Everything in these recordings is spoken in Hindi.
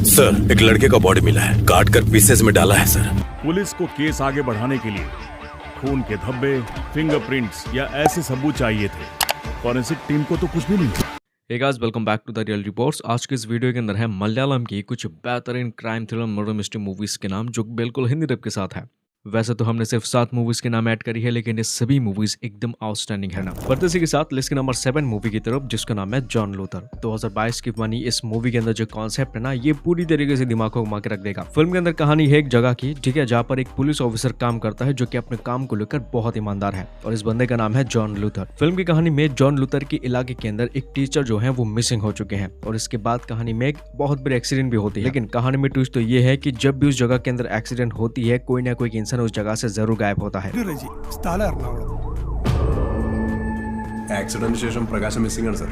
सर, एक लड़के का बॉडी मिला है, काट कर पीसेस में डाला है सर। पुलिस को केस आगे बढ़ाने के लिए खून के धब्बे, फिंगरप्रिंट्स या ऐसे सबूत चाहिए थे। फॉरेंसिक टीम को तो कुछ भी नहीं। Hey guys, welcome back to the real reports. आज के इस वीडियो के अंदर है मलयालम की कुछ बेहतरीन crime thriller murder mystery movies के नाम जो बिल्कुल हिंदी डब के साथ है। वैसे तो हमने सिर्फ 7 मूवीज के नाम ऐड करी है, लेकिन ये सभी मूवीज एकदम आउटस्टैंडिंग है ना। बढ़ते इसी के साथ लिस्ट के नंबर 7 मूवी की तरफ, जिसका नाम है जॉन लूथर। 2022 की बनी इस मूवी के अंदर जो कॉन्सेप्ट है ना, ये पूरी तरीके से दिमाग को घुमा के रख देगा। फिल्म के अंदर कहानी है एक जगह की, ठीक है, जहाँ पर एक पुलिस ऑफिसर काम करता है जो कि अपने काम को लेकर बहुत ईमानदार है, और इस बंदे का नाम है जॉन लूथर। फिल्म की कहानी में जॉन लूथर के इलाके के अंदर एक टीचर जो है वो मिसिंग हो चुके हैं, और इसके बाद कहानी में एक बहुत बड़ी एक्सीडेंट भी होती है। लेकिन कहानी में ट्विस्ट तो ये है कि जब भी उस जगह के अंदर एक्सीडेंट होती है, कोई ना कोई इंसान उस जगह से जरूर गायब होता है। ആക്സിഡന്റിന് ശേഷം പ്രകാശം മിസ്സിംഗ് ആണ് സർ।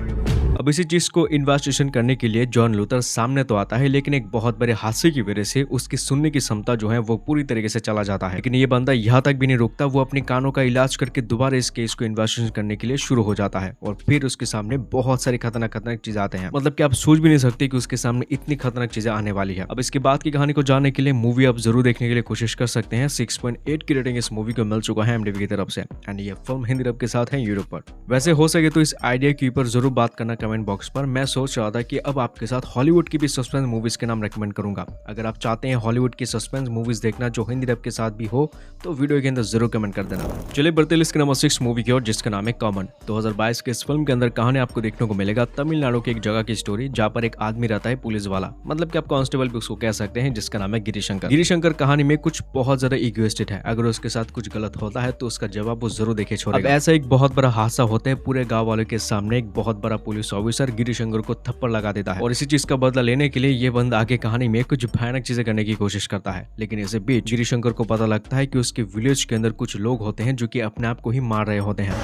अब इसी चीज को इन्वेस्टिगेशन करने के लिए जॉन लूथर सामने तो आता है, लेकिन एक बहुत बड़े हादसे की वजह से उसकी सुनने की क्षमता जो है वो पूरी तरीके से चला जाता है। लेकिन ये बंदा यहाँ तक भी नहीं रुकता, वो अपने कानों का इलाज करके दोबारा इस केस को इन्वेस्टिगेशन करने के लिए शुरू हो जाता है, और फिर उसके सामने बहुत सारी खतरनाक चीजें आते हैं। मतलब कि आप सोच भी नहीं सकते कि उसके सामने इतनी खतरनाक चीजें आने वाली है। अब इसके बाद की कहानी को जानने के लिए मूवी आप जरूर देखने के लिए कोशिश कर सकते हैं। 6.8 की रेटिंग इस मूवी को मिल चुका है IMDb की तरफ से, एंड ये फिल्म हिंदी डब के साथ है यूट्यूब पर। वैसे हो सके तो इस आइडिया के ऊपर जरूर बात करना कमेंट बॉक्स पर। मैं सोच रहा था कि अब आपके साथ हॉलीवुड की भी सस्पेंस मूवीज के नाम रेकमेंड करूंगा। अगर आप चाहते हैं हॉलीवुड की सस्पेंस मूवीज देखना जो हिंदी डब के साथ भी हो, तो वीडियो के अंदर जरूर कमेंट कर देना। चलिए बढ़ते लिस्ट के नंबर 6 मूवी की ओर, जिसका नाम है कॉमन। 2022 के इस फिल्म के अंदर कहानी आपको देखने को मिलेगा तमिलनाडु की एक जगह की स्टोरी, जहाँ पर एक आदमी रहता है पुलिस वाला, मतलब कि आप कांस्टेबल भी उसको कह सकते हैं, जिसका नाम है गिरीशंकर। गिरीशंकर कहानी में कुछ बहुत ज्यादा इगोइस्टिक है। अगर उसके साथ कुछ गलत होता है तो उसका जवाब वो जरूर देखे छोड़ेगा। अब ऐसा एक बहुत बड़ा हादसा होता है पूरे गाँव वालों के सामने। एक बहुत बड़ा पुलिस ऑफिसर गिरीशंकर को थप्पड़ लगा देता है, और इसी चीज का बदला लेने के लिए ये बंदा आगे कहानी में कुछ भयानक चीजें करने की कोशिश करता है। लेकिन इसी बीच गिरीशंकर को पता लगता है कि उसके विलेज के अंदर कुछ लोग होते हैं जो कि अपने आप को ही मार रहे होते हैं।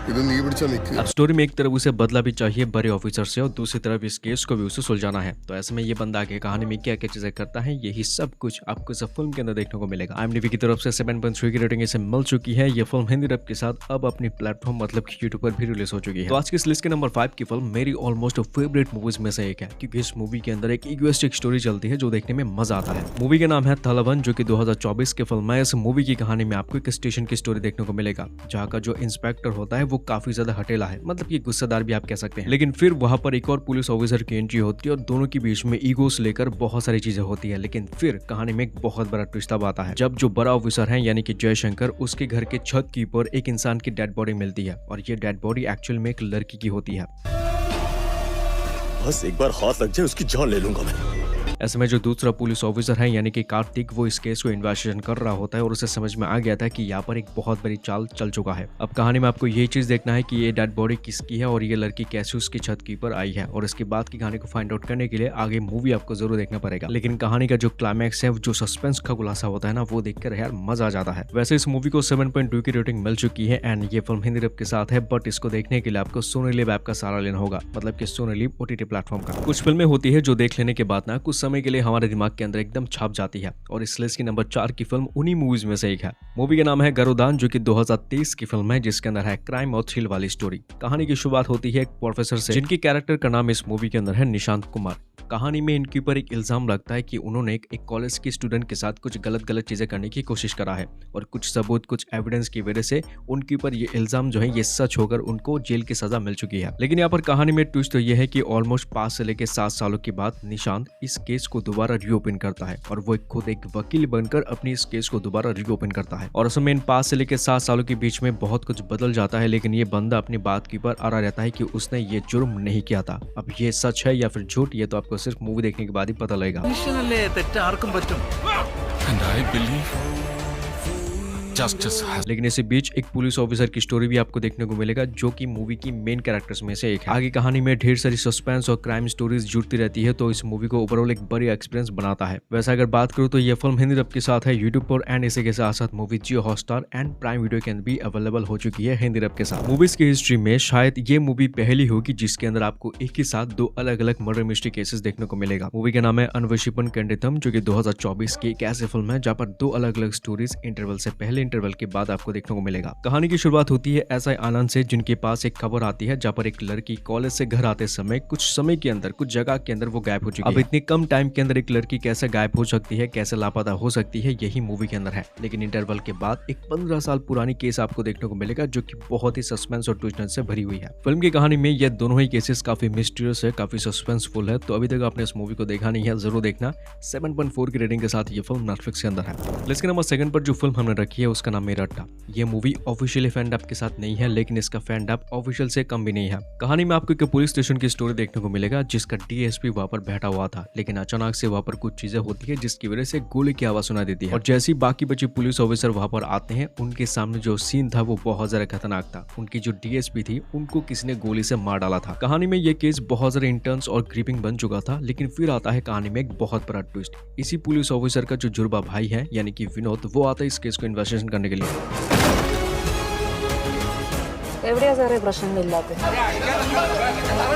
अब स्टोरी में एक तरफ उसे बदला भी चाहिए बड़े ऑफिसर से, और दूसरी तरफ इस केस को भी उसे सुलझाना है। तो ऐसे में ये बंदा आगे कहानी में क्या क्या चीजें करता है, यही सब कुछ आपको इस फिल्म के अंदर देखने को मिलेगा। IMDb की तरफ से 7.3 की रेटिंग इसे मिल चुकी है। ये फिल्म हिंदी डब के साथ अब अपनी प्लेटफॉर्म मतलब कि यूट्यूब पर भी रिलीज हो चुकी है। तो आज की इस लिस्ट के नंबर 5 की फिल्म मेरी ऑलमोस्ट फेवरेट मूवीज में से एक है, क्योंकि इस मूवी के अंदर एक इगोइस्टिक स्टोरी चलती है जो देखने में मजा आता है। मूवी का नाम है थलवन, जो कि 2024 की फिल्म है। इस मूवी की कहानी में आपको एक स्टेशन की स्टोरी देखने को मिलेगा, जहाँ का जो इंस्पेक्टर होता है वो काफी ज्यादा हटेला है, मतलब कि गुस्सेदार भी आप कह सकते हैं। लेकिन फिर वहां पर एक और पुलिस ऑफिसर की एंट्री होती है, और दोनों के बीच में ईगो से लेकर बहुत सारी चीजें होती है। लेकिन फिर कहानी में एक बहुत बड़ा ट्विस्ट अब आता है, जब जो बड़ा ऑफिसर है यानी कि जयशंकर, उसके घर के छत के ऊपर एक इंसान की डेड बॉडी मिलती है, और ये डेड बॉडी एक्चुअल में एक लड़की की होती है। बस एक बार हाथ लग जाए उसकी जान ले लूंगा मैं। ऐसे में जो दूसरा पुलिस ऑफिसर है यानी कि कार्तिक, वो इस केस को इन्वेस्टिगेशन कर रहा होता है, और उसे समझ में आ गया था कि यहाँ पर एक बहुत बड़ी चाल चल चुका है। अब कहानी में आपको यही चीज देखना है कि ये डेड बॉडी किसकी है, और ये लड़की कैसे उसकी छत के ऊपर आई है, और इसके बाद की कहानी को फाइंड आउट करने के लिए आगे मूवी आपको जरूर देखना पड़ेगा। लेकिन कहानी का जो क्लाइमैक्स है, जो सस्पेंस का खुलासा होता है ना, वो देखकर यार मजा आ जाता है। वैसे इस मूवी को 7.2 की रेटिंग मिल चुकी है, एंड ये फिल्म हिंदी डब के साथ है, बट इसको देखने के लिए आपको सोनी लिव ऐप का सहारा लेना होगा, मतलब कि सोनी लिव OTT प्लेटफॉर्म का। कुछ फिल्में होती है जो देख लेने के बाद ना कुछ समय के लिए हमारे दिमाग के अंदर एकदम छाप जाती है, और इस लिस्ट की नंबर 4 की फिल्म उन्हीं मूवीज में से एक है। मूवी का नाम है गरुदान, जो कि 2023 की फिल्म है, जिसके अंदर है क्राइम और थ्रिल वाली स्टोरी। कहानी की शुरुआत होती है एक प्रोफेसर से, जिनकी कैरेक्टर का नाम इस मूवी के अंदर है निशांत कुमार। कहानी में इनके ऊपर एक इल्जाम लगता है कि उन्होंने एक कॉलेज के स्टूडेंट के साथ कुछ गलत चीजें करने की कोशिश करा है, और कुछ सबूत, कुछ एविडेंस की वजह से उनके ऊपर ये इल्जाम जो है ये सच होकर उनको जेल की सजा मिल चुकी है। लेकिन यहाँ पर कहानी में ट्विस्ट तो ये है कि ऑलमोस्ट 5 से लेकर 7 सालों के बाद निशांत इस केस को दोबारा रीओपन करता है, और वो खुद एक वकील बनकर अपनी इस केस को दोबारा रीओपन करता है। और उसमें इन 5 से लेकर 7 सालों के बीच में बहुत कुछ बदल जाता है, लेकिन ये बंदा अपनी बात के ऊपर अड़ा रहता है कि उसने ये जुर्म नहीं किया था। अब ये सच है या फिर झूठ, ये तो आपको सिर्फ मूवी देखने के बाद ही पता लगेगा। लेकिन इसी बीच एक पुलिस ऑफिसर की स्टोरी भी आपको देखने को मिलेगा, जो कि मूवी की मेन कैरेक्टर्स में से एक है। आगे कहानी में ढेर सारी सस्पेंस और क्राइम स्टोरीज जुड़ती रहती है, तो इस मूवी को ओवरऑल एक बड़ी एक्सपीरियंस बनाता है। वैसे अगर बात करूँ तो ये फिल्म हिंदी डब के साथ है यूट्यूब पर, एंड इसी के साथ साथ movie Jio Hotstar and prime video के अंदर भी अवेलेबल हो चुकी है हिंदी डब के साथ। मूवीज की हिस्ट्री में शायद ये मूवी पहली होगी जिसके अंदर आपको एक ही साथ 2 अलग अलग मर्डर मिस्ट्री केसेस देखने को मिलेगा। मूवी का नाम है अन्वेषिपन कंडितम, जो कि 2024 की एक ऐसी फिल्म है जहाँ पर 2 अलग अलग स्टोरीज इंटरवल से पहले इंटरवल के बाद आपको देखने को मिलेगा। कहानी की शुरुआत होती है एसआई आनंद से, जिनके पास एक खबर आती है जहाँ पर एक लड़की कॉलेज से घर आते समय कुछ समय के अंदर, कुछ जगह के अंदर वो गायब हो चुकी है। अब इतने कम टाइम के अंदर एक लड़की कैसे गायब हो सकती है, कैसे लापता हो सकती है, यही मूवी के अंदर है। लेकिन इंटरवल के बाद एक 15 साल पुरानी केस आपको देखने को मिलेगा जो कि बहुत ही सस्पेंस और ट्विस्ट से भरी हुई है। फिल्म की कहानी में ये दोनों ही केसेस काफी मिस्टीरियस है, काफी सस्पेंसफुल है। तो अभी तक आपने इस मूवी को देखा नहीं है, जरूर देखना। 7.4 की रेटिंग के साथ ये फिल्म नेटफ्लिक्स के अंदर है। लिस्ट नंबर 2 पर जो फिल्म हमने रखी है उसका नाम है रट्टा। ये मूवी ऑफिशियली फैन डब के साथ नहीं है, लेकिन इसका फैन डब ऑफिशियल से कम भी नहीं है। कहानी में आपको एक पुलिस स्टेशन की स्टोरी देखने को मिलेगा जिसका डीएसपी वहां पर बैठा हुआ था, लेकिन अचानक से वहां पर कुछ चीजें होती है जिसकी वजह से गोली की आवाज सुनाई देती है। और जैसे ही बाकी बचे पुलिस ऑफिसर वहां पर आते हैं, उनके सामने जो सीन था वो बहुत ज्यादा खतरनाक था। उनकी जो डीएसपी थी उनको किसी ने गोली से मार डाला था। कहानी में ये केस बहुत ज्यादा इंटेंस और ग्रिपिंग बन चुका था, लेकिन फिर आता है कहानी में एक बहुत बड़ा ट्विस्ट। इसी पुलिस ऑफिसर का जो जुड़वा भाई है यानी कि विनोद, वो आता है इस केस को इन्वेस्टिगेशन करने के लिए। എവിടെയാ സാറേ പ്രശ്നങ്ങളില്ലാത്ത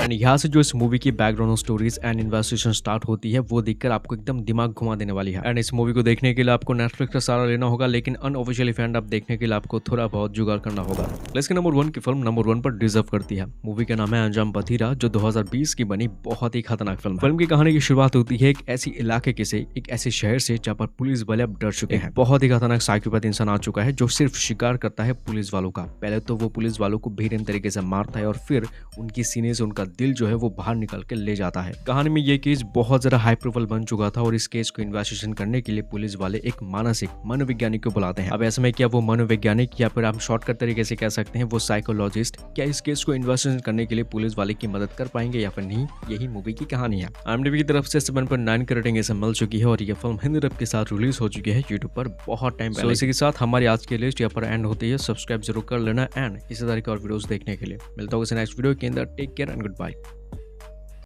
एंड यहाँ से जो इस मूवी की background stories and investigation start होती है वो देखकर आपको एकदम दिमाग घुमा देने वाली है। एंड इस मूवी को देखने के लिए आपको नेटफ्लिक्स का सहारा लेना होगा, लेकिन अनऑफिशियली फैन आप देखने के लिए आपको थोड़ा बहुत जुगाड़ करना होगा। लेकिन नंबर 1 की फिल्म नंबर 1 पर डिजर्व करती है। मूवी का नाम है अंजाम पथीरा, जो 2020 की बनी बहुत ही खतरनाक फिल्म। फिल्म की कहानी की शुरुआत होती है एक ऐसी इलाके के से, एक ऐसे शहर से जहाँ पर पुलिस वाले अब डर चुके हैं। बहुत ही खतरनाक साइकोपैथ इंसान आ चुका है जो सिर्फ शिकार करता है पुलिस वालों का। पहले तो वो पुलिस वालों को बेरहम तरीके से मारता है और फिर उनकी सीने से उनका दिल जो है वो बाहर निकल के ले जाता है। कहानी में ये केस बहुत ज्यादा हाई प्रोफाइल बन चुका था और इस केस को इन्वेस्टिगेशन करने के लिए पुलिस वाले एक मानसिक मनोवैज्ञानिक को बुलाते हैं। अब ऐसे में क्या वो मनोवैज्ञानिक या फिर आप शॉर्टकट तरीके से कह सकते हैं वो साइकोलॉजिस्ट, क्या इस केस को इन्वेस्टिगेशन करने के लिए पुलिस वाले की मदद कर पाएंगे या फिर नहीं, यही मूवी की कहानी है। IMDb की तरफ से 7.9 की रेटिंग ऐसे मिल चुकी है और ये फिल्म हिंदी डब के साथ रिलीज हो चुकी है यूट्यूब पर बहुत टाइम पहले। इसी के साथ हमारी आज की लिस्ट यहाँ पर एंड होती है। सब्सक्राइब जरूर कर लेना एंड इसी तरह के और वीडियोस देखने के लिए। मिलता होगा नेक्स्ट वीडियो के अंदर। Take care and good bye.